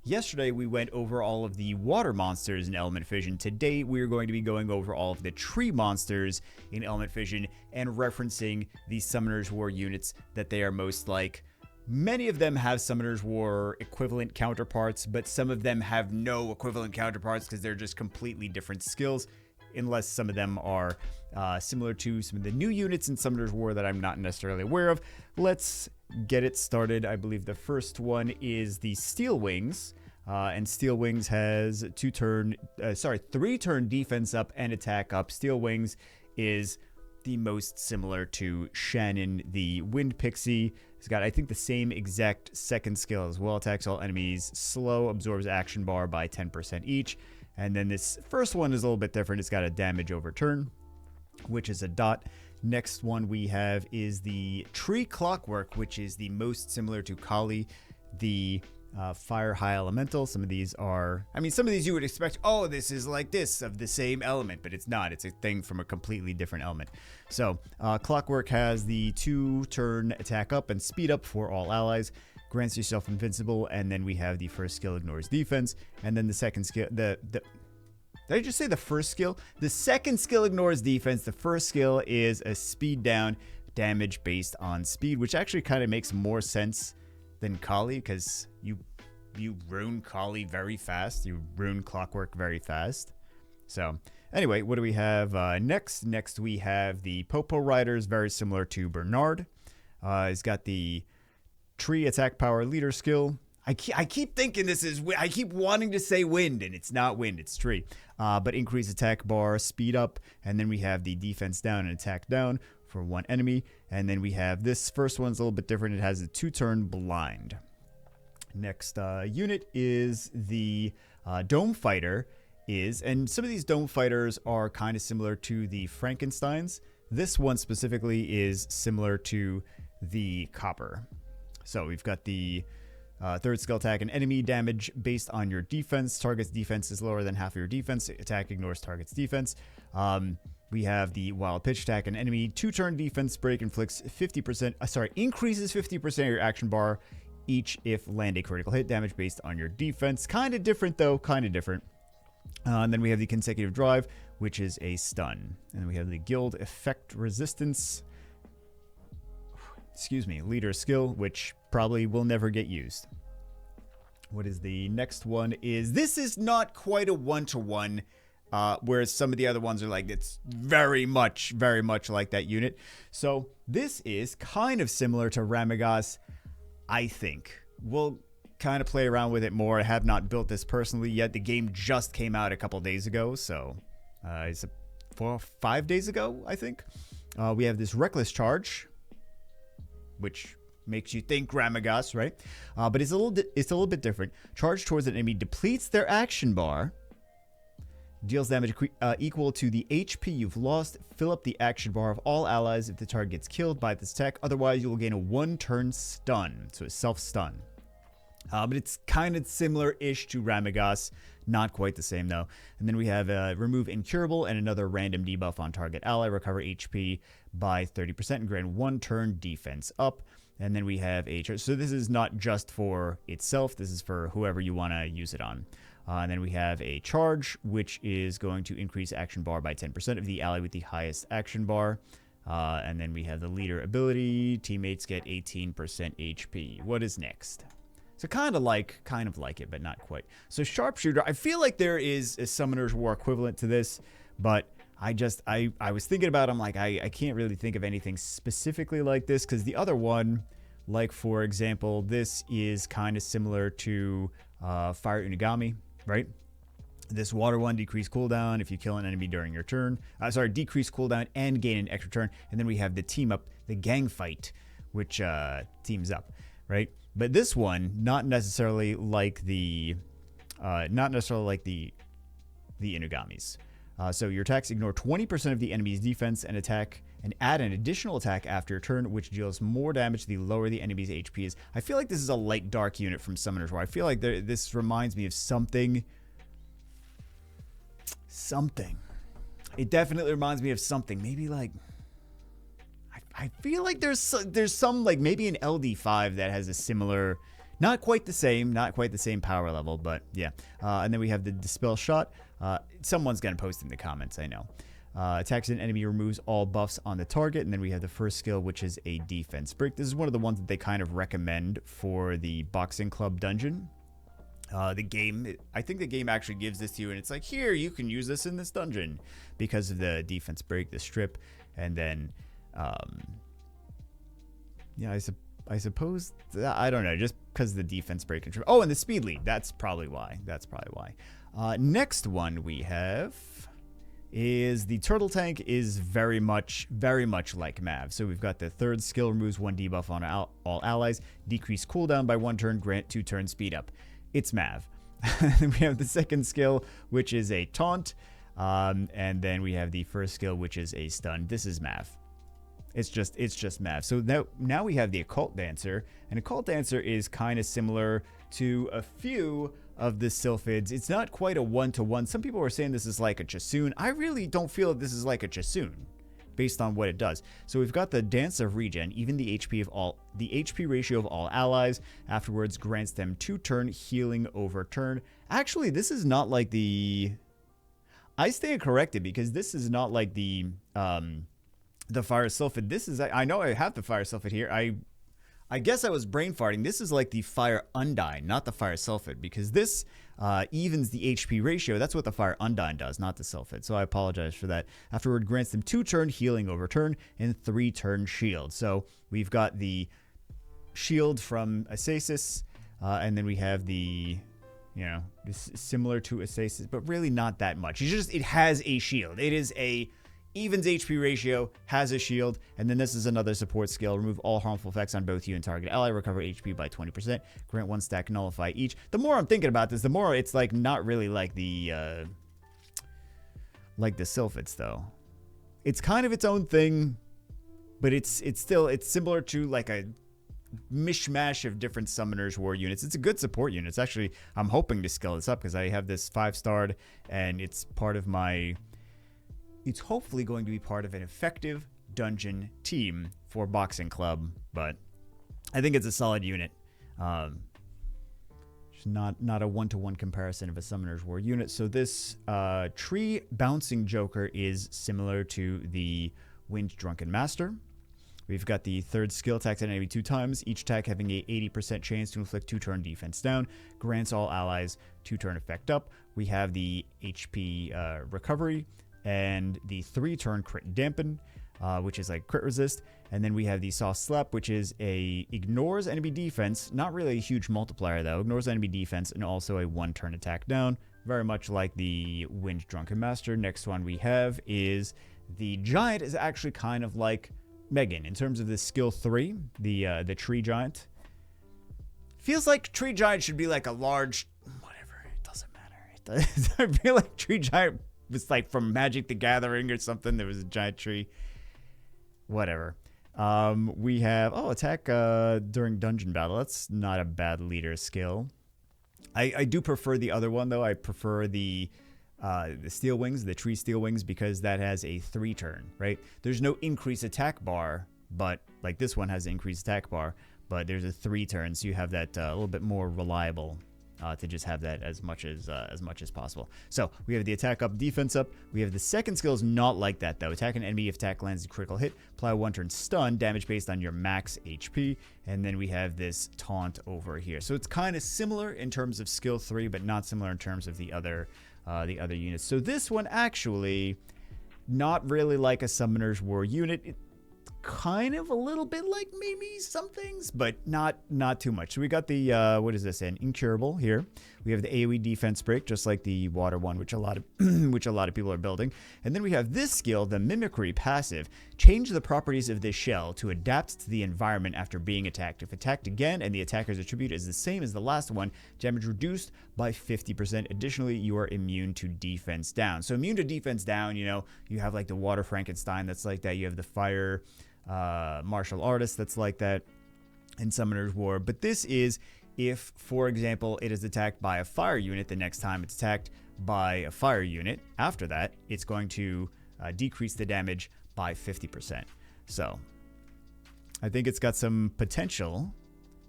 Yesterday, we went over all of the water monsters in Element Fission. Today, we're going to be going over all of the tree monsters in Element Fission and referencing the Summoner's War units that they are most like. Many of them have Summoner's War equivalent counterparts, but some of them have no equivalent counterparts because they're just completely different skills, unless some of them are similar to some of the new units in Summoner's War that I'm not necessarily aware of. Let's get it started. I believe the first one is the Steel Wings, and Steel Wings has 3-turn defense up and attack up. Steel Wings is the most similar to Shannon, the Wind Pixie. It's got, I think, the same exact second skill as well. Attacks all enemies slow, absorbs action bar by 10% each. And then this first one is a little bit different. It's got a damage over turn, which is a dot. Next one we have is the Tree Clockwork, which is the most similar to Kali, the Fire High Elemental. Some of these are, some of these you would expect, oh, this is like this of the same element, but it's not. It's a thing from a completely different element. So Clockwork has the 2-turn attack up and speed up for all allies, grants yourself invincible, and then we have the first skill ignores defense, and then the second skill, did I just say the first skill? The second skill ignores defense. The first skill is a speed down damage based on speed, which actually kind of makes more sense than Kali, because you ruin Kali very fast. You ruin Clockwork very fast. So anyway, what do we have next? Next we have the Popo Riders, very similar to Bernard. He's got the Tree Attack Power Leader skill. I keep thinking this is, I keep wanting to say wind, and it's not wind, it's tree. But increase attack bar, speed up, and then we have the defense down and attack down for one enemy. And then we have this first one's a little bit different. It has a 2-turn blind. Next unit is the Dome Fighter and some of these Dome Fighters are kind of similar to the Frankensteins. This one specifically is similar to the Copper. So we've got the third skill attack, an enemy damage based on your defense. Target's defense is lower than half of your defense. Attack ignores target's defense. We have the Wild Pitch attack, an enemy 2-turn defense break inflicts 50%, increases 50% of your action bar each if land a critical hit, damage based on your defense. Kind of different though, kind of different. And then we have the consecutive drive, which is a stun. And we have the guild effect resistance. Leader skill, which probably will never get used. What is the next one? This is not quite a 1-to-1, whereas some of the other ones are like, it's very much like that unit. So this is kind of similar to Ramagas, I think. We'll kind of play around with it more. I have not built this personally yet. The game just came out a couple days ago, so it's 4 or 5 days ago, I think. We have this Reckless Charge, which makes you think Ramagas, right? But it's a little bit different. Charge towards an enemy depletes their action bar, deals damage equal to the HP you've lost. Fill up the action bar of all allies if the target gets killed by this attack. Otherwise, you will gain a 1-turn stun, so a self-stun. But it's kind of similar-ish to Ramagas. Not quite the same, though. And then we have remove Incurable and another random debuff on target ally. Recover HP by 30% and grant 1-turn defense up. And then we have a... So this is not just for itself. This is for whoever you want to use it on. And then we have a Charge, which is going to increase action bar by 10% of the ally with the highest action bar. And then we have the Leader ability. Teammates get 18% HP. What is next? So kind of like it, but not quite. So Sharpshooter, I feel like there is a Summoner's War equivalent to this, but I was thinking about it, I'm like, I can't really think of anything specifically like this, because the other one, like for example, this is kind of similar to Fire Unigami, right? This water one, decrease cooldown if you kill an enemy during your turn. Decrease cooldown and gain an extra turn. And then we have the team up, the gang fight, which teams up, right? But this one, not necessarily like the Inugamis. So your attacks ignore 20% of the enemy's defense and attack, and add an additional attack after your turn, which deals more damage the lower the enemy's HP is. I feel like this is a light dark unit from Summoner's War. I feel like this reminds me of something. It definitely reminds me of something. Maybe like, I feel like there's some like maybe an LD5 that has a similar Not quite the same, power level, but yeah. And then we have the Dispel Shot. Someone's going to post in the comments, I know. Attacks an enemy, removes all buffs on the target. And then we have the first skill, which is a defense break. This is one of the ones that they kind of recommend for the Boxing Club dungeon. I think the game actually gives this to you, and it's like, here, you can use this in this dungeon because of the defense break, the strip, and then, yeah, I suppose, I don't know, just because of the defense break and strip. Oh, and the speed lead, that's probably why. Next one we have is the Turtle Tank is very much like Mav. So we've got the third skill, removes 1 debuff on all allies, decrease cooldown by 1 turn, grant 2 turn speed up. It's Mav. We have the second skill, which is a taunt, and then we have the first skill, which is a stun. This is Mav. It's just Mav. So now we have the Occult Dancer, and Occult Dancer is kind of similar to a few of the Sylphids. It's not quite a one-to-one. Some people are saying this is like a Chasoon. I really don't feel that this is like a Chasoon, based on what it does. So we've got the Dance of Regen, even the HP ratio of all allies. Afterwards, grants them 2 turn healing over turn. Actually, this is not like the. I stand corrected because this is not like the Fire Sylphid. This is. I know I have the Fire Sylphid here. I guess I was brain farting. This is like the Fire Undyne, not the Fire Sylphid, because this evens the HP ratio. That's what the Fire Undyne does, not the Sylphid. So I apologize for that. Afterward, grants them 2 turn healing over turn and 3 turn shield. So we've got the shield from Asasis, and then we have the, similar to Asasis, but really not that much. It has a shield. It is a evens HP ratio, has a shield, and then this is another support skill. Remove all harmful effects on both you and target ally. Recover HP by 20%. Grant 1 stack, nullify each. The more I'm thinking about this, the more it's like not really like the Sylphids though. It's kind of its own thing, but it's similar to like a mishmash of different summoners war units. It's a good support unit. It's actually, I'm hoping to scale this up because I have this 5-starred and it's part of my. It's hopefully going to be part of an effective dungeon team for Boxing Club, but I think it's a solid unit. Just not a one-to-one comparison of a Summoner's War unit. So this tree bouncing Joker is similar to the Wind Drunken Master. We've got the third skill, attacks an enemy 2 times, each attack having a 80% chance to inflict 2 turn defense down, grants all allies 2 turn effect up. We have the HP recovery, and the 3 turn crit dampen, which is like crit resist. And then we have the soft slap, which is ignores enemy defense, not really a huge multiplier though, ignores enemy defense, and also a 1 turn attack down, very much like the Wind Drunken Master. Next one we have is the Giant is actually kind of like Megan in terms of the skill 3, the Tree Giant. Feels like Tree Giant should be like a large, whatever, it doesn't matter. I feel like Tree Giant was like from Magic the Gathering or something. There was a giant tree. Whatever. We have, attack during dungeon battle. That's not a bad leader skill. I do prefer the other one, though. I prefer the Steel Wings, the Tree Steel Wings, because that has a 3 turn, right? There's no increased attack bar, but like this one has an increased attack bar, but there's a 3 turn, so you have that a little bit more reliable. To just have that as much as possible. So we have the attack up, defense up. We have the second skill is not like that though. Attack an enemy if attack lands a critical hit. Apply 1 turn stun, damage based on your max HP. And then we have this taunt over here. So it's kind of similar in terms of skill 3, but not similar in terms of the other units. So this one actually not really like a Summoner's War unit. Kind of a little bit like maybe some things, but not too much. So we got the what is this? An Incurable here. We have the AoE defense break, just like the water one, which a lot of people are building. And then we have this skill, the Mimicry passive. Change the properties of this shell to adapt to the environment after being attacked. If attacked again and the attacker's attribute is the same as the last one, damage reduced by 50%. Additionally, you are immune to defense down. So immune to defense down, you have like the Water Frankenstein that's like that. You have the Fire Martial Artist that's like that in Summoner's War. But this is if, for example, it is attacked by a fire unit, the next time it's attacked by a fire unit, after that, it's going to decrease the damage by 50%. So I think it's got some potential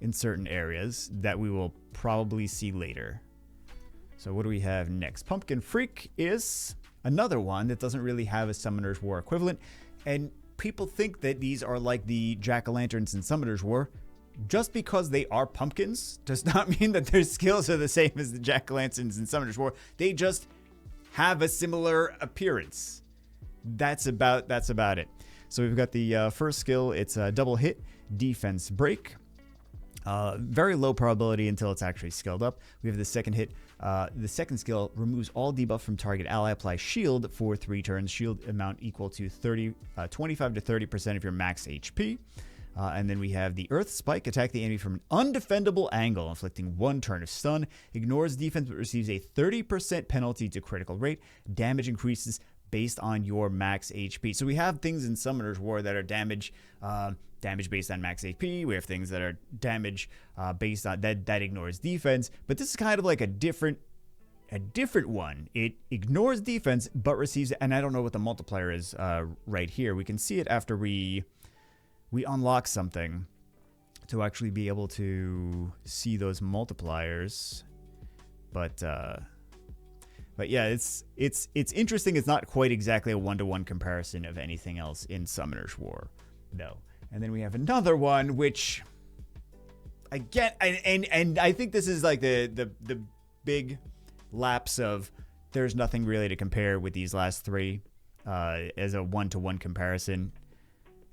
in certain areas that we will probably see later. So what do we have next? Pumpkin Freak is another one that doesn't really have a Summoner's War equivalent. And people think that these are like the Jack-o'-lanterns in Summoner's War. Just because they are pumpkins does not mean that their skills are the same as the Jack-o'-lanterns in Summoner's War. They just have a similar appearance. That's about it. So we've got the first skill. It's a double hit, defense break. Very low probability until it's actually skilled up. We have the second hit. The second skill removes all debuff from target ally. Apply shield for 3 turns. Shield amount equal to 25 to 30% of your max HP. And then we have the Earth Spike. Attack the enemy from an undefendable angle, inflicting 1 turn of stun. Ignores defense but receives a 30% penalty to critical rate. Damage increases based on your max HP. So we have things in Summoner's War that are damage based on max HP. We have things that are damage based on that ignores defense. But this is kind of like a different one. It ignores defense but receives, and I don't know what the multiplier is right here. We can see it after we unlock something to actually be able to see those multipliers. But yeah, it's interesting. It's not quite exactly a one-to-one comparison of anything else in Summoner's War, though. And then we have another one, which I get, and I think this is like the big lapse of there's nothing really to compare with these last 3 as a one-to-one comparison.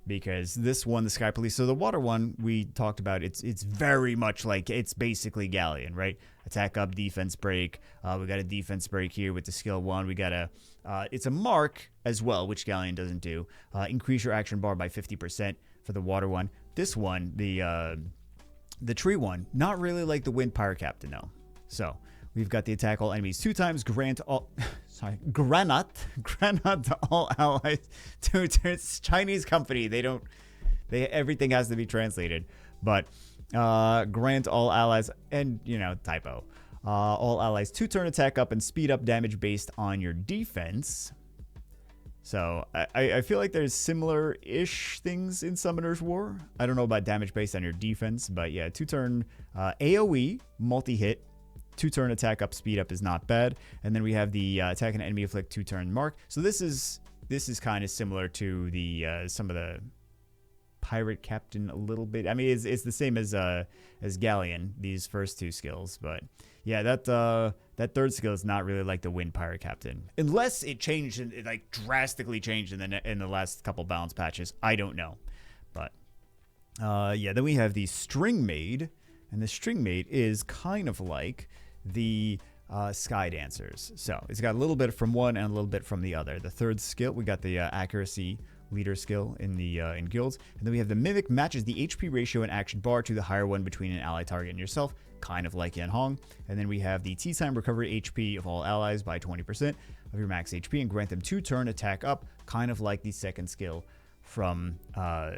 Because this one, the Sky Police, so the water one we talked about, it's very much like, it's basically Galleon, right? Attack up, defense break. We got a defense break here with the skill 1. We got it's a mark as well, which Galleon doesn't do. Increase your action bar by 50% for the water one. This one, the tree one, not really like the Wind Pirate Captain, though. So we've got the attack all enemies 2 times, granite to all allies 2 turns. Chinese company, everything has to be translated, but grant all allies, and typo, all allies 2 turn attack up and speed up damage based on your defense. So I feel like there's similar-ish things in Summoner's War. I don't know about damage based on your defense, but yeah, 2 turn AoE multi-hit. 2 turn attack up, speed up is not bad. And then we have the attack an enemy afflict 2 turn mark. So this is kind of similar to the some of the Pirate Captain a little bit. I mean, it's the same as Galleon, these first 2 skills. But yeah, that third skill is not really like the Wind Pirate Captain, unless it changed, it like drastically changed in the last couple balance patches. I don't know, but yeah. Then we have the String Maid, and the String Maid is kind of like the Sky Dancers. So it's got a little bit from one and a little bit from the other. The third skill, we got the accuracy leader skill in the in guilds, and then we have the Mimic, matches the HP ratio and action bar to the higher one between an ally target and yourself, kind of like Yan Hong. And then we have the Tea Time, recovery HP of all allies by 20% of your max HP and grant them 2 turn attack up, kind of like the second skill from why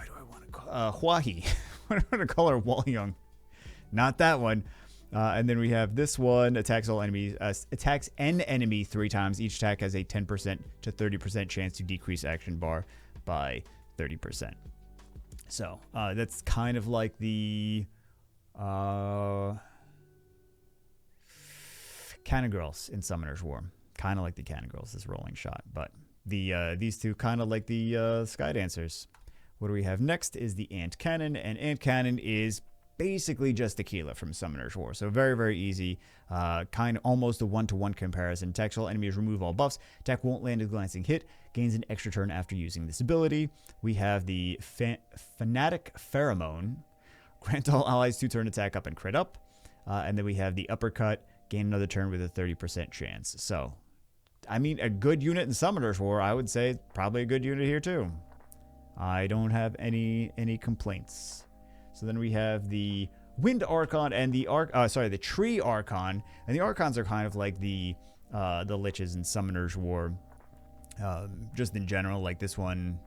do I want to call Huahi? What do I want to call her? Walyung. Not that one. And then we have this one, attacks all enemies, attacks an enemy 3 times. Each attack has a 10% to 30% chance to decrease action bar by 30%. So that's kind of like the Cannon Girls in Summoner's War. Kind of like the Cannon Girls, this rolling shot. But these two kind of like the Sky Dancers. What do we have next is the Ant Cannon, and Ant Cannon is basically just Tequila from Summoner's War. So very, very easy. Kind of almost a one-to-one comparison. Attacks all enemies, remove all buffs. Attack won't land a glancing hit. Gains an extra turn after using this ability. We have the Fanatic Pheromone. Grant all allies 2 turn attack up and crit up. And then we have the Uppercut. Gain another turn with a 30% chance. So, I mean, a good unit in Summoner's War. I would say probably a good unit here too. I don't have any complaints. So then we have the Wind Archon and the the Tree Archon, and the Archons are kind of like the Liches in Summoner's War. Just in general, like this one,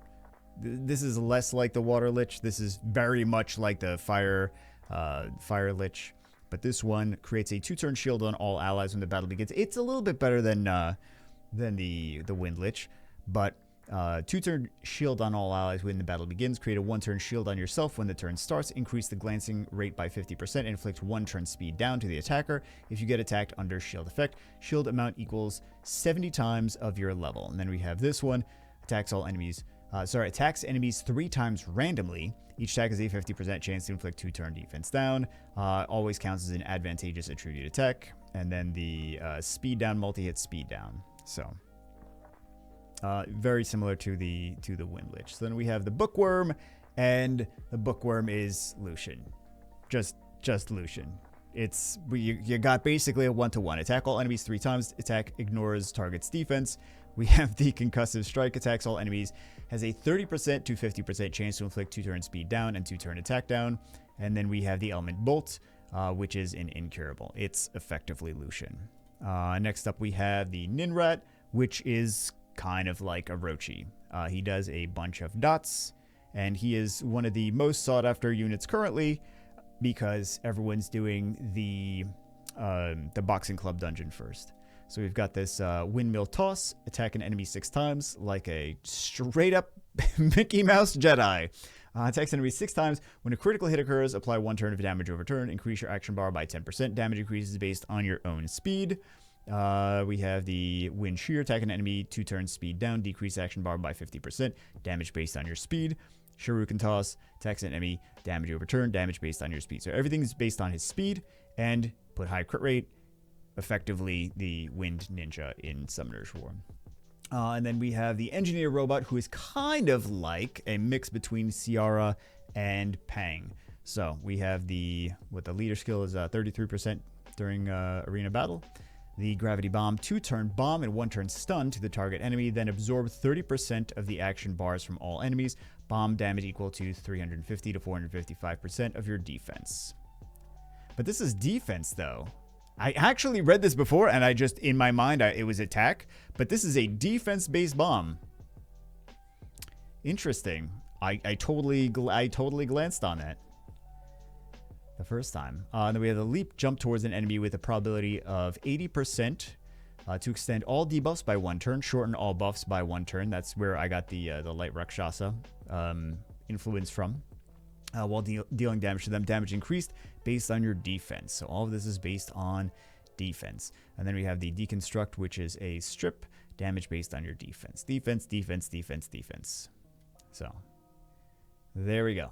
this is less like the Water Lich. This is very much like the Fire Lich, but this one creates a 2-turn shield on all allies when the battle begins. It's a little bit better than the Wind Lich, but 2-turn shield on all allies when the battle begins. Create a 1-turn shield on yourself when the turn starts. Increase the glancing rate by 50%. Inflict 1 turn speed down to the attacker if you get attacked under shield effect. Shield amount equals 70 times of your level. And then we have this one. Attacks enemies 3 times randomly. Each attack is a 50% chance to inflict 2-turn defense down. Always counts as an advantageous attribute attack. And then the speed down, multi-hit speed down. So very similar to the Wind Lich. So then we have the Bookworm, and the Bookworm is Lucian. Just Lucian. It's you got basically a 1-to-1. Attack all enemies 3 times. Attack ignores target's defense. We have the Concussive Strike. Attacks all enemies. Has a 30% to 50% chance to inflict 2-turn speed down and 2-turn attack down. And then we have the Element Bolt, which is an incurable. It's effectively Lucian. Next up we have the Ninrat, which is kind of like a Rochi. He does a bunch of dots, and he is one of the most sought after units currently because everyone's doing the Boxing Club dungeon first. So we've got this Windmill Toss, attack an enemy 6 times like a straight up Mickey Mouse Jedi. Attacks enemy 6 times. When a critical hit occurs, apply 1 turn of damage over turn. Increase your action bar by 10%. Damage increases based on your own speed. We have the Wind Shear. Attack an enemy 2 turns speed down. Decrease action bar by 50%. Damage based on your speed. Shuriken Toss. Attacks an enemy. Damage over turn. Damage based on your speed. So everything's based on his speed. And put high crit rate. Effectively the Wind Ninja in Summoner's War. And then we have the Engineer Robot, who is kind of like a mix between Ciara and Pang. So we have the leader skill is 33% during arena battle. The Gravity Bomb, 2-turn bomb and 1-turn stun to the target enemy, then absorb 30% of the action bars from all enemies. Bomb damage equal to 350 to 455% of your defense. But this is defense, though. I actually read this before, and I just, in my mind, it was attack. But this is a defense-based bomb. Interesting. I totally glanced on that the first time. Then we have the leap jump towards an enemy with a probability of 80% to extend all debuffs by 1 turn, shorten all buffs by 1 turn. That's where I got the light Rakshasa influence from. While dealing damage to them, damage increased based on your defense. So all of this is based on defense. And then we have the Deconstruct, which is a strip, damage based on your defense. Defense, defense, defense, defense. So there we go.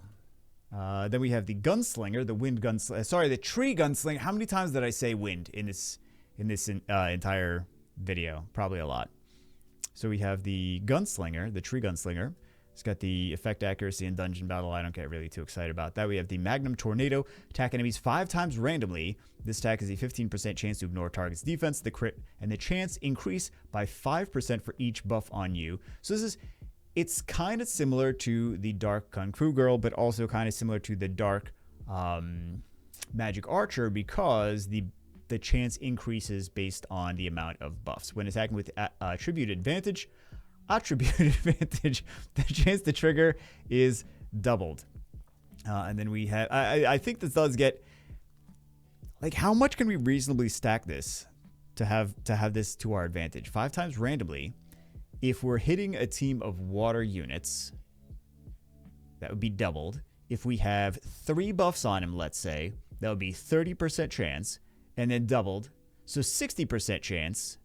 Then we have the Gunslinger, the Wind Gunslinger. Sorry, the Tree Gunslinger. How many times did I say wind in this entire video? Probably a lot. So we have the Gunslinger, the Tree Gunslinger. It's got the effect accuracy in dungeon battle. I don't get really too excited about that. We have the Magnum Tornado. Attack enemies 5 times randomly. This attack is a 15% chance to ignore target's defense. The crit and the chance increase by 5% for each buff on you. So it's kind of similar to the Dark Kung Fu Girl, but also kind of similar to the Dark Magic Archer, because the chance increases based on the amount of buffs. When attacking with attribute advantage, the chance to trigger is doubled. And then we have, I think this does get, like, how much can we reasonably stack this to have this to our advantage? 5 times randomly. If we're hitting a team of water units, that would be doubled. If we have 3 buffs on him, let's say, that would be 30% chance, and then doubled. So 60% chance,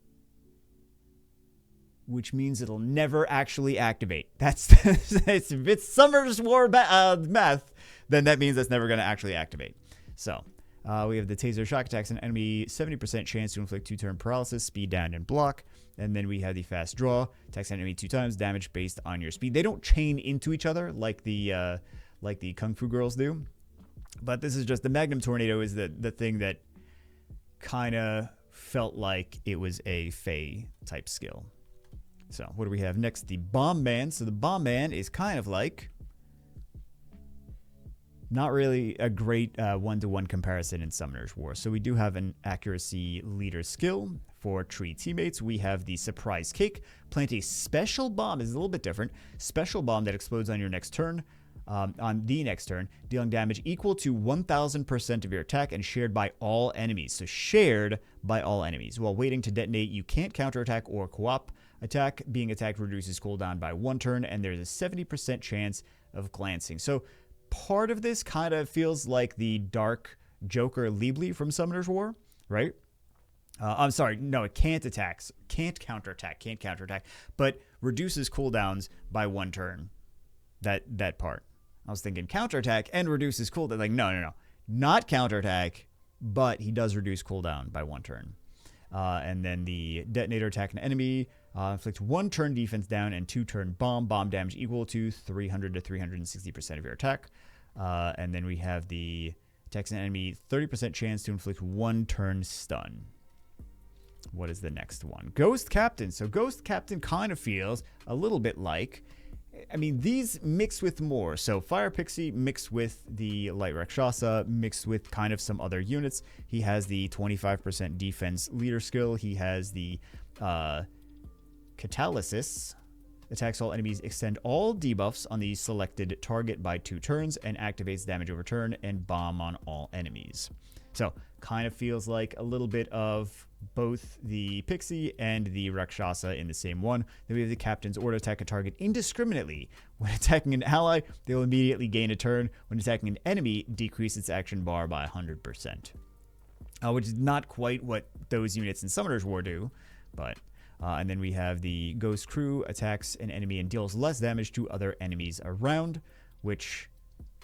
which means it'll never actually activate. If it's Summer's War math, then that means that's never going to actually activate. So we have the Taser Shock. Attacks an enemy 70% chance to inflict 2-turn paralysis, speed down, and block. And then we have the Fast Draw. Attacks an enemy 2 times, damage based on your speed. They don't chain into each other like the Kung Fu Girls do. But this is just, the Magnum Tornado is the thing that kind of felt like it was a Fey type skill. So what do we have next? The Bombman. So the Bombman is kind of like, not really a great one-to-one comparison in Summoner's War. So we do have an accuracy leader skill for tree teammates. We have the Surprise Cake. Plant a special bomb. This is a little bit different. Special bomb that explodes on your next turn. On the next turn, dealing damage equal to 1000% of your attack and shared by all enemies. So shared by all enemies. While waiting to detonate, you can't counterattack or co-op. being attacked reduces cooldown by 1 turn, and there's a 70% chance of glancing. So part of this kind of feels like the Dark Joker Liebly from Summoner's War, right? I'm sorry, no, it can't counterattack, but reduces cooldowns by 1 turn. That part. I was thinking counterattack and reduces cooldown. Like, no. Not counterattack, but he does reduce cooldown by 1 turn. And then the detonator attack an enemy, inflicts 1 turn defense down and 2 turn bomb damage equal to 300 to 360% of your attack. And then we have the attacks an enemy, 30% chance to inflict 1 turn stun. What is the next one? Ghost Captain. So Ghost Captain kind of feels a little bit like, I mean, these mixed with more. So Fire Pixie mixed with the Light Rakshasa, mixed with kind of some other units. He has the 25% defense leader skill. He has the Catalysis. Attacks all enemies, extend all debuffs on the selected target by 2 turns, and activates damage over turn and bomb on all enemies. So kind of feels like a little bit of both the Pixie and the Rakshasa in the same one. Then we have the Captain's Order, attack a target indiscriminately. When attacking an ally, they will immediately gain a turn. When attacking an enemy, decrease its action bar by 100%. Which is not quite what those units in Summoner's War do, but... and then we have the Ghost Crew, attacks an enemy and deals less damage to other enemies around, which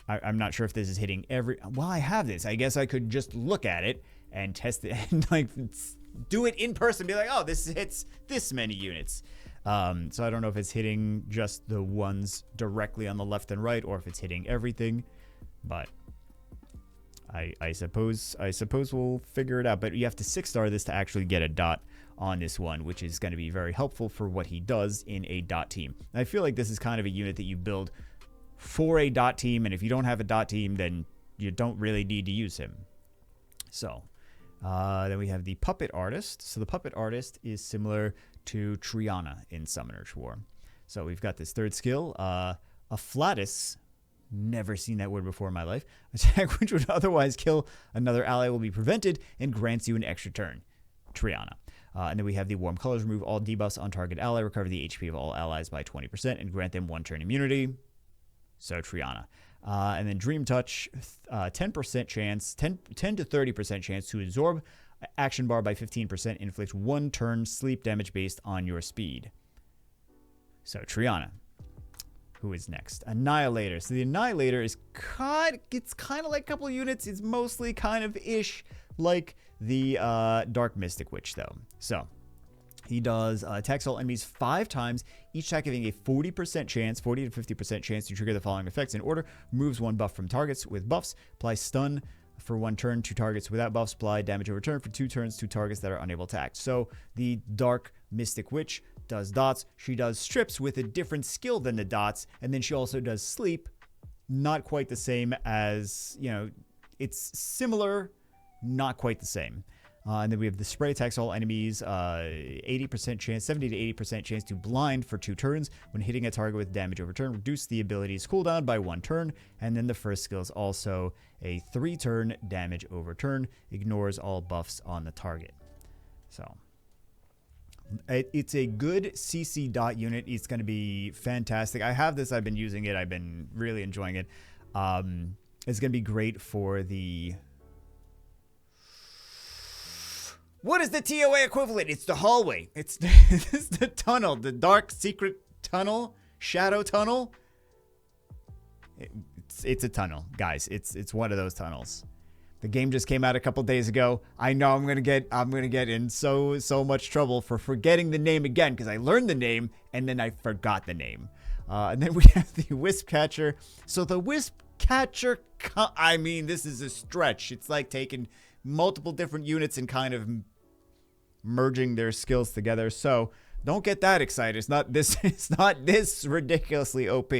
I'm not sure if this is hitting every... Well, I have this. I guess I could just look at it and test it and like do it in person. Be like, oh, this hits this many units. So I don't know if it's hitting just the ones directly on the left and right, or if it's hitting everything. But I suppose we'll figure it out. But you have to 6-star this to actually get a dot on this one, which is going to be very helpful for what he does in a dot team. And I feel like this is kind of a unit that you build for a dot team, and if you don't have a dot team, then you don't really need to use him. So then we have the Puppet Artist. So the Puppet Artist is similar to Triana in Summoner's War. So we've got this third skill, Afflatus. Never seen that word before in my life. Attack which would otherwise kill another ally will be prevented and grants you an extra turn. Triana. And then we have the Warm Colors, remove all debuffs on target ally, recover the HP of all allies by 20%, and grant them 1 turn immunity. So Triana. And then Dream Touch, 10% chance, 10 to 30% chance to absorb action bar by 15%, inflict 1 turn sleep damage based on your speed. So Triana. Who is next? Annihilator. So the Annihilator is it's kind of like a couple of units. It's mostly kind of ish like the Dark Mystic Witch, though. So he does attacks all enemies 5 times, each attack having a 40% chance, 40 to 50% chance to trigger the following effects in order: removes 1 buff from targets with buffs, applies stun for 1 turn to targets without buffs, apply damage over turn for 2 turns to targets that are unable to act. So the Dark Mystic Witch does dots. She does strips with a different skill than the dots, and then she also does sleep. Not quite the same as, it's similar, not quite the same. And then we have the spray, attacks all enemies, 80% chance, 70 to 80% chance to blind for 2 turns. When hitting a target with damage over turn, reduce the ability's cooldown by 1 turn. And then the first skill is also a 3-turn damage over turn, ignores all buffs on the target. So it's a good CC dot unit. It's going to be fantastic. I have this. I've been using it. I've been really enjoying it. It's going to be great for the... What is the TOA equivalent? It's the hallway. It's the tunnel. The dark secret tunnel. Shadow tunnel. It's a tunnel, guys. It's one of those tunnels. The game just came out a couple days ago. I know I'm gonna get in so much trouble for forgetting the name again, because I learned the name and then I forgot the name. And then we have the Wisp Catcher. So the Wisp Catcher, I mean, this is a stretch. It's like taking multiple different units and kind of merging their skills together. So don't get that excited. It's not this ridiculously OP.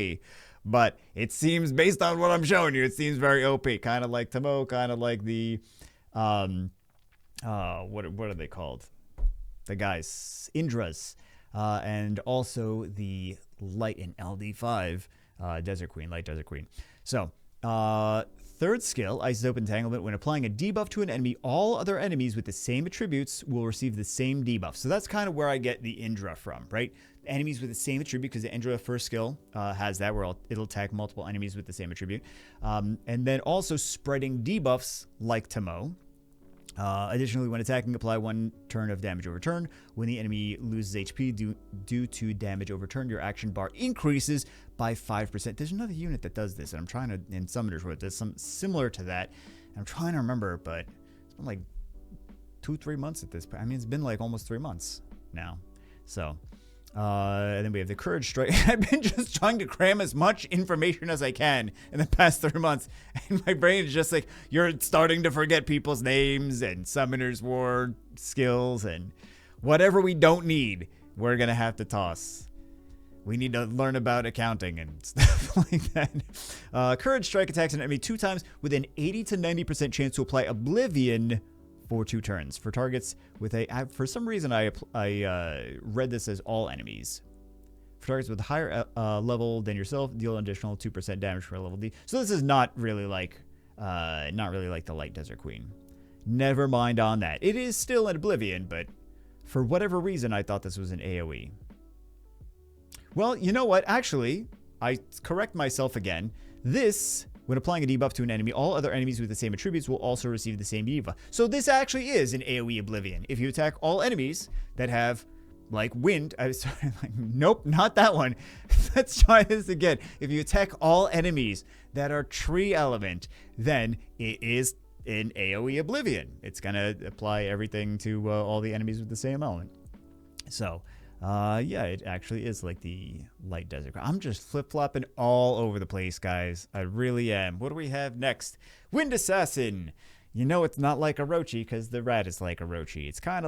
But it seems, based on what I'm showing you, it seems very OP. Kind of like Tamo, kind of like the, what are they called? The guys, Indras. And also the Light and LD5, Desert Queen, Light Desert Queen. So, Third skill, Isotope Entanglement. When applying a debuff to an enemy, all other enemies with the same attributes will receive the same debuff. So that's kind of where I get the Indra from, right? Enemies with the same attribute, because the Indra first skill has that, where it'll attack multiple enemies with the same attribute. And then also spreading debuffs like Tomo. Additionally, when attacking, apply 1 turn of damage over turn. When the enemy loses HP due to damage over turn, your action bar increases by 5%. There's another unit that does this, and I'm trying to, in Summoners, where there's some similar to that. I'm trying to remember, but it's been like 2-3 months at this point. I mean, it's been like almost 3 months now. So, and then we have the Courage Strike. I've been just trying to cram as much information as I can in the past 3 months. And my brain is just like, you're starting to forget people's names and Summoner's War skills and whatever we don't need, we're going to have to toss. We need to learn about accounting and stuff like that. Courage Strike attacks an enemy 2 times with an 80 to 90% chance to apply Oblivion for 2 turns. For targets with for some reason I read this as all enemies. For targets with a higher level than yourself, deal an additional 2% damage for a level D. So this is not really like the Light Desert Queen. Never mind on that. It is still an Oblivion, but for whatever reason I thought this was an AoE. Well, you know what? Actually, I correct myself again. This, when applying a debuff to an enemy, all other enemies with the same attributes will also receive the same debuff. So this actually is an AoE Oblivion. If you attack all enemies that have, like, wind... nope, not that one. Let's try this again. If you attack all enemies that are tree element, then it is an AoE Oblivion. It's going to apply everything to all the enemies with the same element. So... yeah, it actually is like the Light Desert. I'm just flip-flopping all over the place, guys. I really am. What do we have next? Wind Assassin. You know it's not like Orochi because the rat is like Orochi. It's kind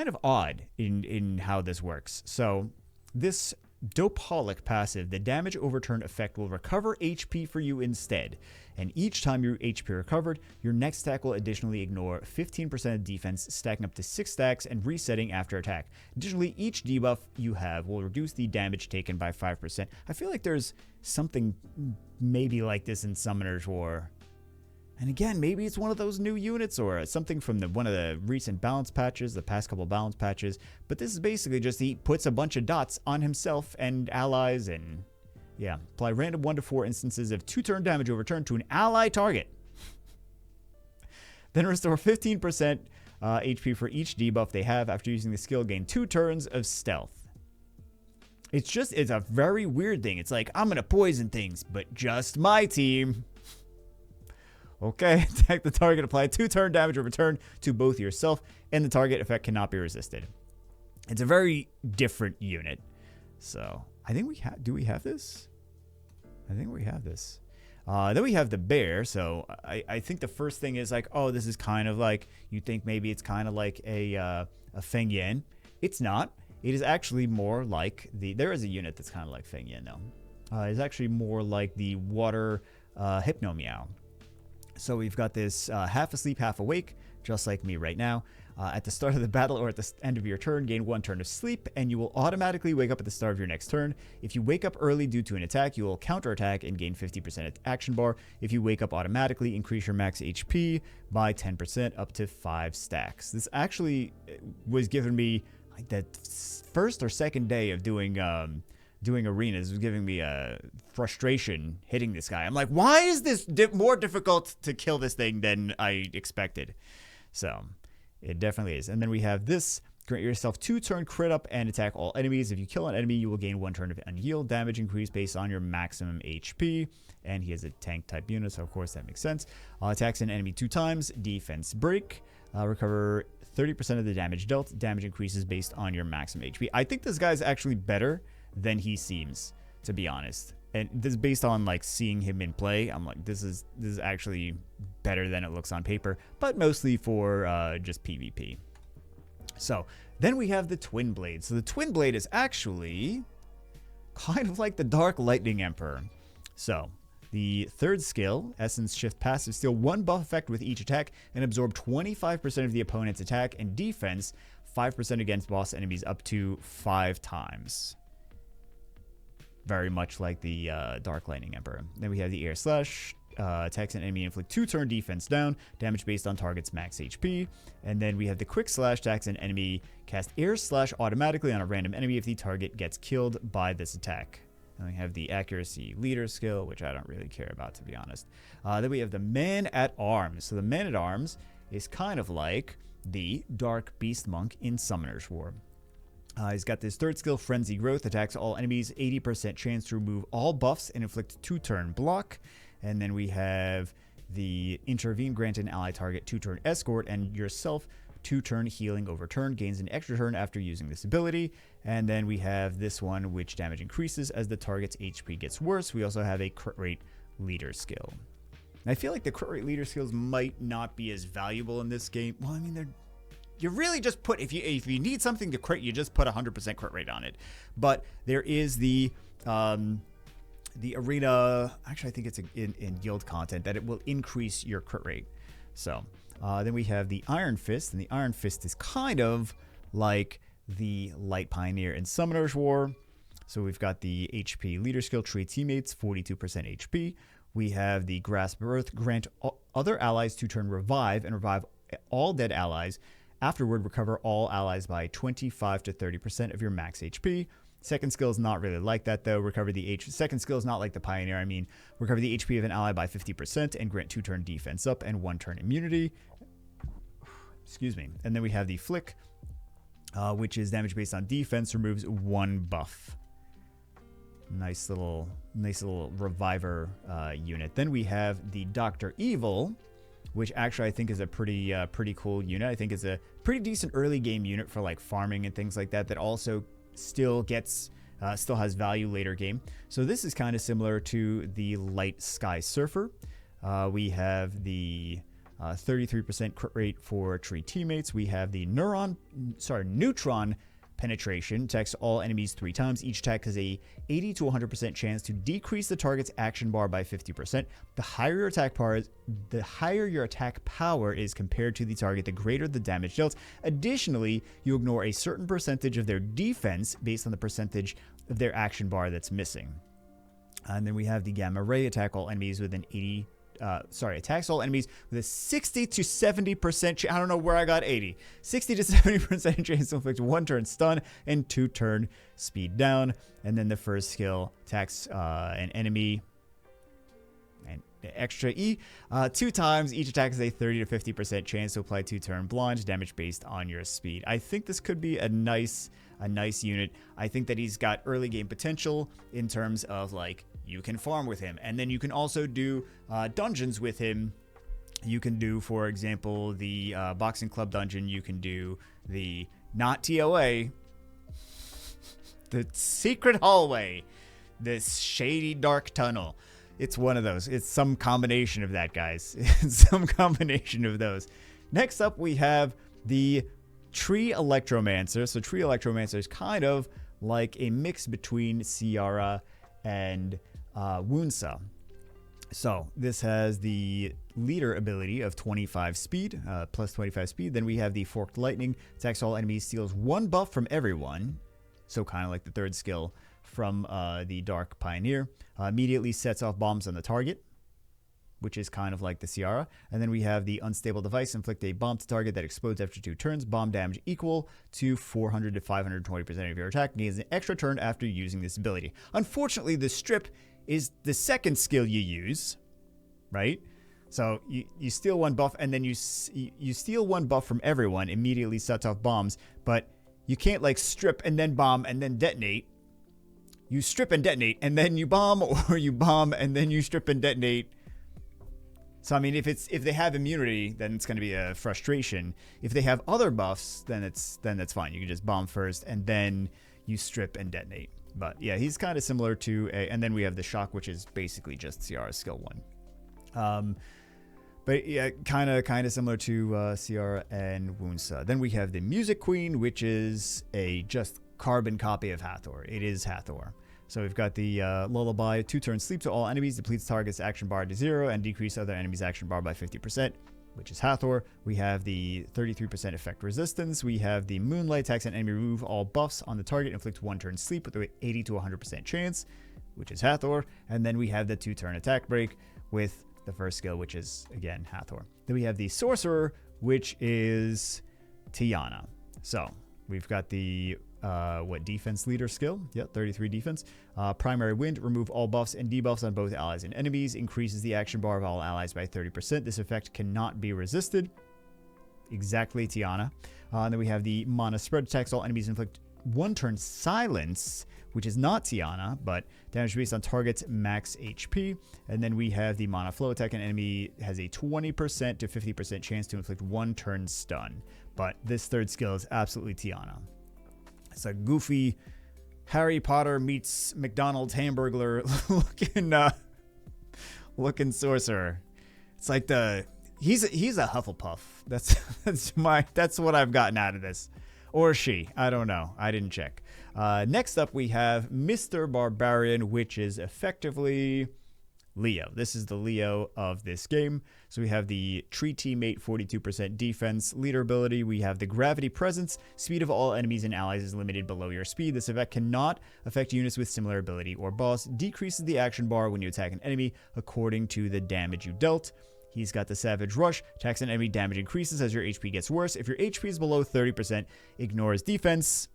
of odd in how this works. So this Dopaholic passive, the damage overturn effect will recover HP for you instead. And each time your HP recovered, your next stack will additionally ignore 15% of defense, stacking up to 6 stacks and resetting after attack. Additionally, each debuff you have will reduce the damage taken by 5%. I feel like there's something maybe like this in Summoner's War. And again, maybe it's one of those new units or something from one of the recent balance patches, the past couple balance patches. But this is basically just he puts a bunch of dots on himself and allies and... yeah, apply random 1 to 4 instances of 2-turn damage over turn to an ally target. Then restore 15% HP for each debuff they have. After using the skill, gain 2 turns of stealth. It's a very weird thing. It's like, I'm going to poison things, but just my team. Okay, attack the target, apply 2-turn damage over turn to both yourself, and the target effect cannot be resisted. It's a very different unit. So... I think do we have this? I think we have this. Then we have the bear. So I think the first thing is like, oh, this is kind of like, you think maybe it's kind of like a Feng Yan. It's not. It is actually more like there is a unit that's kind of like Feng Yan though. It's actually more like the water Hypno Meow. So we've got this half asleep, half awake, just like me right now. At the start of the battle or at the end of your turn, gain 1 turn of sleep, and you will automatically wake up at the start of your next turn. If you wake up early due to an attack, you will counterattack and gain 50% action bar. If you wake up automatically, increase your max HP by 10% up to 5 stacks. This actually was given me like the first or second day of doing arenas. It was giving me a frustration hitting this guy. I'm like, why is this more difficult to kill this thing than I expected? So... it definitely is. And then we have this. Grant yourself 2-turn crit up and attack all enemies. If you kill an enemy, you will gain 1 turn of unhealed damage increase based on your maximum HP. And he has a tank type unit, so of course that makes sense. Attacks an enemy 2 times. Defense break. Recover 30% of the damage dealt. Damage increases based on your maximum HP. I think this guy's actually better than he seems, to be honest. And this is based on like seeing him in play. I'm like, this is actually better than it looks on paper, but mostly for just PvP. So then we have the Twinblade. So the Twinblade is actually kind of like the Dark Lightning Emperor. So the third skill, Essence Shift Passive, steal 1 buff effect with each attack and absorb 25% of the opponent's attack and defense, 5% against boss enemies up to 5 times. very much like the Dark Lightning Emperor. Then we have the Air Slash. Attacks an enemy, inflict 2-turn defense down, damage based on target's max HP. And then we have the Quick Slash, attacks an enemy, cast Air Slash automatically on a random enemy if the target gets killed by this attack. And we have the Accuracy Leader skill, which I don't really care about, to be honest. Then we have the Man at Arms. So the Man at Arms is kind of like the Dark Beast Monk in Summoner's War. He's got this third skill, Frenzy Growth, attacks all enemies, 80% chance to remove all buffs and inflict 2-turn block. And then we have the Intervene, grant an ally target 2-turn escort, and yourself 2-turn healing over turn, gains an extra turn after using this ability. And then we have this one, which damage increases as the target's HP gets worse. We also have a crit rate leader skill. And I feel like the crit rate leader skills might not be as valuable in this game. Well, I mean, you really just put, if you need something to crit, you just put 100% crit rate on it. But there is the arena, actually I think it's in guild content, that it will increase your crit rate. So then we have the Iron Fist, and the Iron Fist is kind of like the Light Pioneer in Summoner's War. So we've got the HP leader skill, treat teammates 42% HP. We have the Grasp of Earth, grant other allies 2-turn revive and revive all dead allies. Afterward, recover all allies by 25 to 30% of your max HP. Second skill is not really like that, though. Second skill is not like the Pioneer. I mean, recover the HP of an ally by 50% and grant 2-turn defense up and 1-turn immunity. Excuse me. And then we have the Flick, which is damage based on defense, removes 1 buff. Nice little reviver unit. Then we have the Dr. Evil, which actually I think is a pretty cool unit. I think is a pretty decent early game unit for like farming and things like that. That also still has value later game. So this is kind of similar to the Light Sky Surfer. We have the 33% crit rate for tree teammates. We have the Neutron Penetration, attacks all enemies 3 times. Each attack has a 80 to 100% chance to decrease the target's action bar by 50%. The higher your attack power is compared to the target, the greater the damage dealt. Additionally, you ignore a certain percentage of their defense based on the percentage of their action bar that's missing. And then we have the Gamma Ray, attack all enemies with an attacks all enemies with a 60 to 70%, I don't know where I got 80, 60 to 70% chance to inflict 1-turn stun and 2-turn speed down. And then the first skill attacks an enemy and extra E 2 times. Each attack has a 30 to 50% chance to apply 2-turn blind damage based on your speed. I think this could be a nice unit. I think that he's got early game potential in terms of like, you can farm with him, and then you can also do dungeons with him. You can do, for example, the Boxing Club dungeon. You can do the not TOA, the secret hallway, this shady dark tunnel. It's one of those. It's some combination of that, guys. It's some combination of those. Next up, we have the Tree Electromancer. So Tree Electromancer is kind of like a mix between Ciara and Wunsa. So this has the leader ability of 25 speed, plus 25 speed. Then we have the Forked Lightning, attacks all enemies, steals 1 buff from everyone. So kind of like the third skill from the Dark Pioneer. Immediately sets off bombs on the target, which is kind of like the Ciara. And then we have the Unstable Device, inflict a bomb to target that explodes after 2 turns. Bomb damage equal to 400 to 520% of your attack. Gains an extra turn after using this ability. Unfortunately, the Strip is the second skill you use, right? So you steal 1 buff, and then you steal 1 buff from everyone, immediately sets off bombs, but you can't like strip and then bomb and then detonate. You strip and detonate, and then you bomb, or you bomb and then you strip and detonate. So I mean, if they have immunity, then it's going to be a frustration. If they have other buffs, then that's fine. You can just bomb first, and then you strip and detonate. But yeah, he's kind of similar to and then we have the Shock, which is basically just Ciara's skill 1. But yeah, kind of similar to Ciara and Wunsa. Then we have the Music Queen, which is a just carbon copy of Hathor. It is Hathor. So we've got the Lullaby, 2-turn sleep to all enemies, depletes target's action bar to 0, and decrease other enemies' action bar by 50%, which is Hathor. We have the 33% effect resistance. We have the Moonlight, attacks an enemy, remove all buffs on the target, inflict 1-turn sleep with an 80 to 100% chance. which is Hathor. And then we have the 2-turn attack break with the first skill, which is, again, Hathor. Then we have the Sorcerer, which is Tiana. So we've got the, defense leader skill. Yep, 33 defense. Primary wind, remove all buffs and debuffs on both allies and enemies. Increases the action bar of all allies by 30%. This effect cannot be resisted. Exactly Tiana. And then we have the mana spread, attacks all enemies, inflict 1-turn silence, which is not Tiana, but damage based on target's max HP. And then we have the mana flow attack. An enemy has a 20% to 50% chance to inflict 1-turn stun. But this third skill is absolutely Tiana. It's a goofy Harry Potter meets McDonald's Hamburglar looking sorcerer. It's like he's a Hufflepuff. That's what I've gotten out of this. Or she. I don't know. I didn't check. Next up, we have Mr. Barbarian, which is effectively Leo. This is the Leo of this game. So we have the Tree Teammate, 42% defense. Leader ability, we have the Gravity Presence. Speed of all enemies and allies is limited below your speed. This effect cannot affect units with similar ability or boss. Decreases the action bar when you attack an enemy according to the damage you dealt. He's got the Savage Rush. Attacks an enemy, damage increases as your HP gets worse. If your HP is below 30%, ignores defense,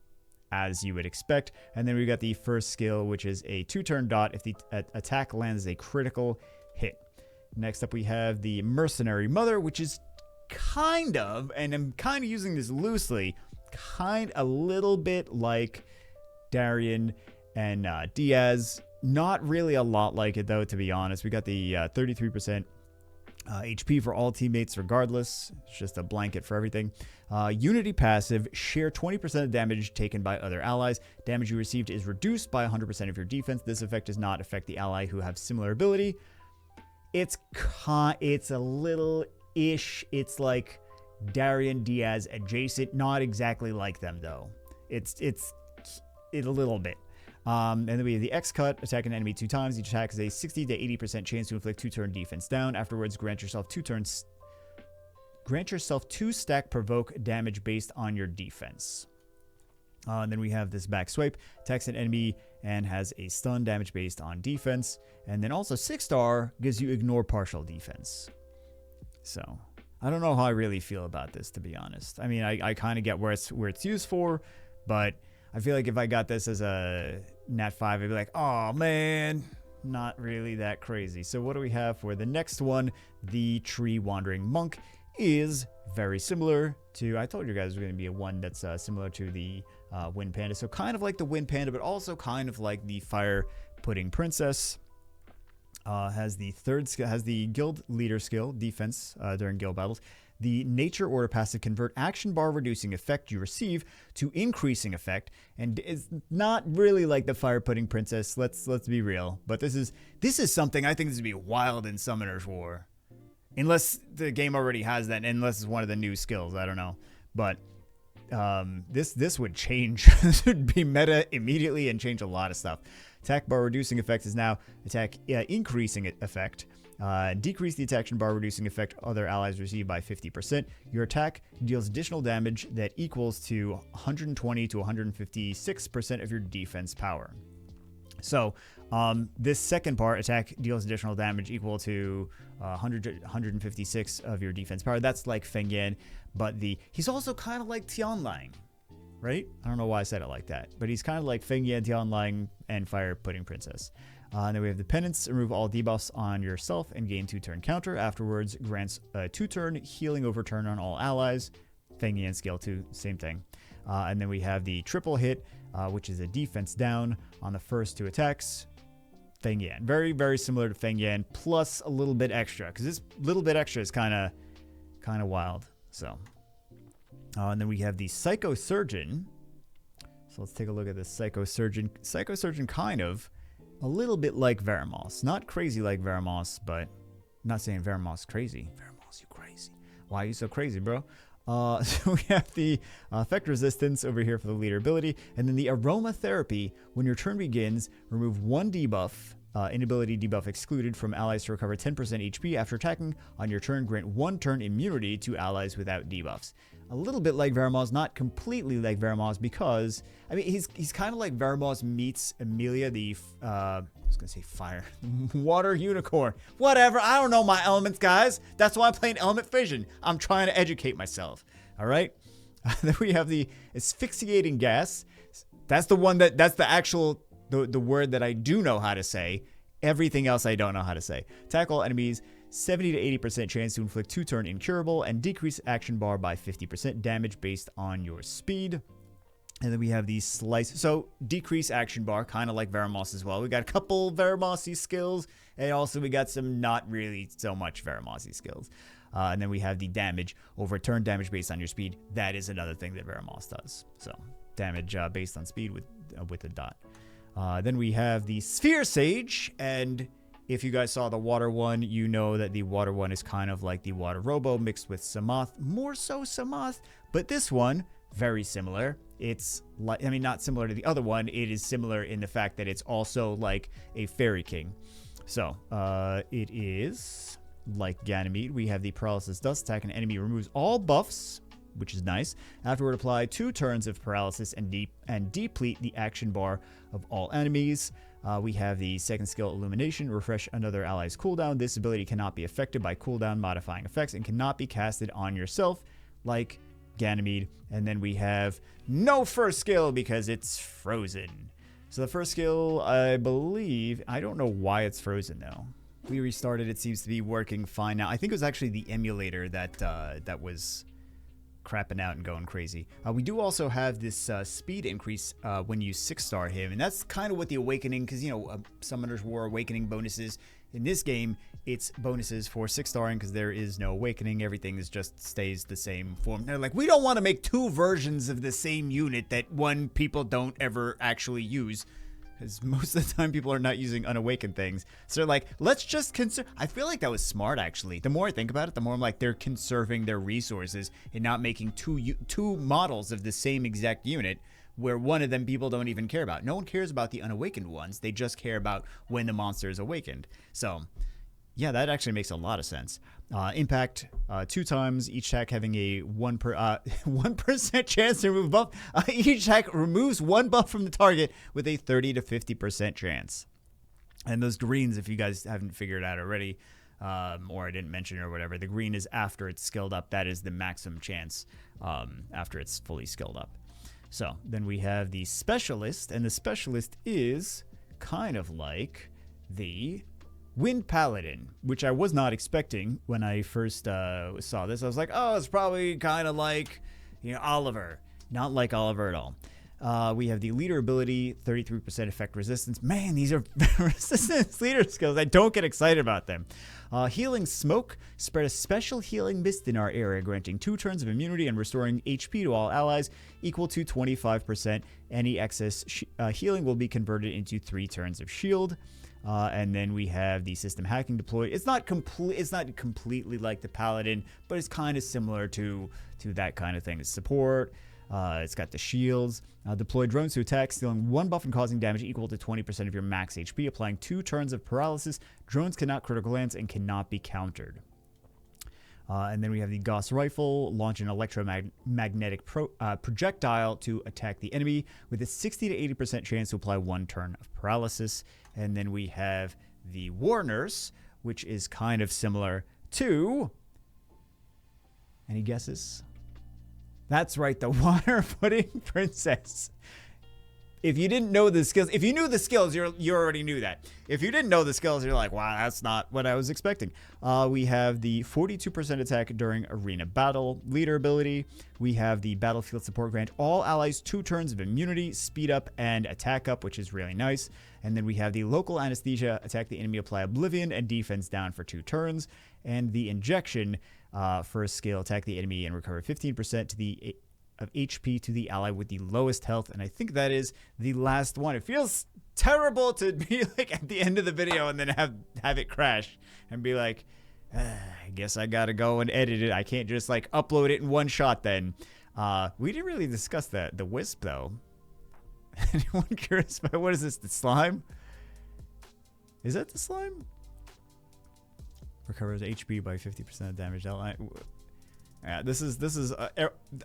as you would expect. And then we got the first skill, which is a 2-turn dot if the attack lands a critical hit. Next up, we have the Mercenary Mother, which is kind of, and I'm kind of using this loosely, a little bit like Darian and Diaz. Not really a lot like it, though, to be honest. We got the 33% HP for all teammates regardless. It's just a blanket for everything. Unity passive, share 20% of damage taken by other allies. Damage you received is reduced by 100% of your defense. This effect does not affect the ally who have similar ability. It's a little-ish. It's like Darian Diaz adjacent. Not exactly like them, though. It's a little bit. And then we have the X-Cut, attack an enemy 2 times. Each attack has a 60 to 80% chance to inflict 2-turn defense down. Afterwards, grant yourself 2 stack provoke damage based on your defense. And then we have this back swipe, attacks an enemy and has a stun, damage based on defense. And then also 6-star gives you ignore partial defense. So I don't know how I really feel about this, to be honest. I mean, I kind of get where it's used for, but I feel like if I got this as a Nat 5, I'd be like, oh man, not really that crazy. So what do we have for the next one? The Tree Wandering Monk is very similar to, I told you guys it was going to be a one that's similar to the Wind Panda. So kind of like the Wind Panda, but also kind of like the Fire Pudding Princess. Has the third skill, has the Guild Leader skill, defense during guild battles. The Nature Order passive, convert action bar reducing effect you receive to increasing effect, and it's not really like the Fire Pudding Princess. Let's be real, but this is something I think this would be wild in Summoner's War, unless the game already has that, unless it's one of the new skills. I don't know, but this would change. This would be meta immediately and change a lot of stuff. Attack bar reducing effect is now attack increasing effect. Decrease the attack bar reducing effect other allies receive by 50%. Your attack deals additional damage that equals to 120 to 156% of your defense power. So this second part, attack deals additional damage equal to 156 of your defense power. That's like Feng Yan, but he's also kind of like Tianlang. Right? I don't know why I said it like that, but he's kind of like Feng Yan, Tianlang, and Fire Pudding Princess. And then we have the Penance, remove all debuffs on yourself and gain 2-turn counter. Afterwards, grants a 2-turn healing overturn on all allies. Feng Yan scale 2, same thing. And then we have the triple hit, which is a defense down on the first 2 attacks. Feng Yan, very, very similar to Feng Yan, plus a little bit extra, because this little bit extra is kind of wild. So. And then we have the Psycho Surgeon. So let's take a look at this Psycho Surgeon. Psycho Surgeon kind of a little bit like Veramos. Not crazy like Veramos, but I'm not saying Veramos crazy. Veramos, you crazy. Why are you so crazy, bro? So we have the effect resistance over here for the leader ability. And then the Aromatherapy. When your turn begins, remove 1 debuff. Inability debuff excluded from allies to recover 10% HP after attacking on your turn. Grant 1 turn immunity to allies without debuffs. a little bit like Veramos, not completely like Veramos, because I mean he's kind of like Veramos meets Amelia, the I was gonna say fire water unicorn. Whatever, I don't know my elements, guys. That's why I'm playing Element Fission. I'm trying to educate myself. All right. Then we have the asphyxiating gas. That's the one that's the actual the word that I do know how to say. Everything else I don't know how to say. Attack all enemies. 70 to 80% chance to inflict 2-turn incurable and decrease action bar by 50% damage based on your speed. And then we have the slice. So decrease action bar, kind of like Veramos as well. We got a couple Veramos-y skills, and also we got some not really so much Veramos-y skills. And then we have the damage over turn, damage based on your speed. That is another thing that Veramos does. So damage based on speed with a dot. Then we have the Sphere Sage, and if you guys saw the water one, you know that the water one is kind of like the water robo mixed with Samoth, more so Samoth, but this one, very similar. It's like, I mean, not similar to the other one. It is similar in the fact that it's also like a fairy king. So, it is like Ganymede. We have the paralysis dust. Attack an enemy removes all buffs, which is nice. Afterward, apply 2 turns of paralysis and deplete the action bar of all enemies. We have the second skill, Illumination. Refresh another ally's cooldown. This ability cannot be affected by cooldown modifying effects and cannot be casted on yourself, like Ganymede. And then we have no first skill because it's frozen. So the first skill, I believe, I don't know why it's frozen though. We restarted. It seems to be working fine now. I think it was actually the emulator that was crapping out and going crazy. We do also have this speed increase when you 6-star him, and that's kind of what the awakening, because you know Summoner's War awakening bonuses. In this game, it's bonuses for 6-starring because there is no awakening. Everything is just stays the same form. They're like, we don't want to make 2 versions of the same unit that people don't ever actually use, because most of the time people are not using unawakened things. So they're like, let's just conserve. I feel like that was smart, actually. The more I think about it, the more I'm like, they're conserving their resources and not making two models of the same exact unit where one of them people don't even care about. No one cares about the unawakened ones. They just care about when the monster is awakened. So yeah, that actually makes a lot of sense. Impact 2 times, each attack having a 1% chance to remove buff. Each attack removes 1 buff from the target with a 30 to 50% chance. And those greens, if you guys haven't figured it out already, or I didn't mention it or whatever, the green is after it's skilled up. That is the maximum chance after it's fully skilled up. So then we have the Specialist, and the Specialist is kind of like the Wind Paladin, which I was not expecting when I first saw this. I was like, oh, it's probably kind of like, you know, Oliver. Not like Oliver at all. We have the leader ability, 33% effect resistance. Man, these are resistance leader skills. I don't get excited about them. Healing Smoke. Spread a special healing mist in our area, granting 2 turns of immunity and restoring HP to all allies equal to 25%. Any excess healing will be converted into 3 turns of shield. And then we have the system hacking deployed. It's not completely like the Paladin, but it's kind of similar to that kind of thing. It's support. It's got the shields. Deploy drones to attack, stealing 1 buff and causing damage equal to 20% of your max HP, applying 2 turns of paralysis. Drones cannot critical lance and cannot be countered. And then we have the Gauss Rifle. Launch an electromagnetic projectile to attack the enemy with a 60 to 80% chance to apply 1 turn of paralysis. And then we have the War Nurse, which is kind of similar to... Any guesses? That's right, the Water Pudding Princess. If you didn't know the skills, if you knew the skills, you already knew that. If you didn't know the skills, you're like, wow, that's not what I was expecting. We have the 42% attack during arena battle leader ability. We have the battlefield support, grant all allies 2 turns of immunity, speed up, and attack up, which is really nice. And then we have the local anesthesia, attack the enemy, apply oblivion, and defense down for 2 turns. And the injection, first skill, attack the enemy and recover 15% of HP to the ally with the lowest health. And I think that is the last one. It feels terrible to be like at the end of the video and then have it crash and be like, I guess I gotta go and edit it. I can't just like upload it in one shot then. We didn't really discuss the Wisp though. Anyone curious about what is this, the slime? Is that the slime? Recovers HP by 50% of damage outline. This is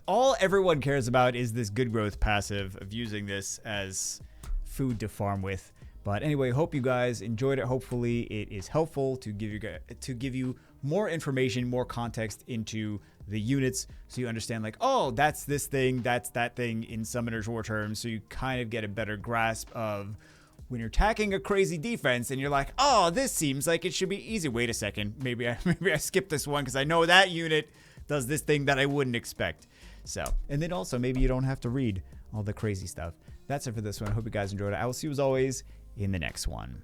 all everyone cares about is this good growth passive of using this as food to farm with. But anyway, hope you guys enjoyed it. Hopefully it is helpful to give you more information, more context into the units, so you understand like, oh, that's this thing, that's that thing in Summoner's War terms, so you kind of get a better grasp of when you're attacking a crazy defense and you're like, oh, this seems like it should be easy. Wait a second, maybe I skipped this one because I know that unit does this thing that I wouldn't expect. So, and then also maybe you don't have to read all the crazy stuff. That's it for this one. I hope you guys enjoyed it. I will see you as always in the next one.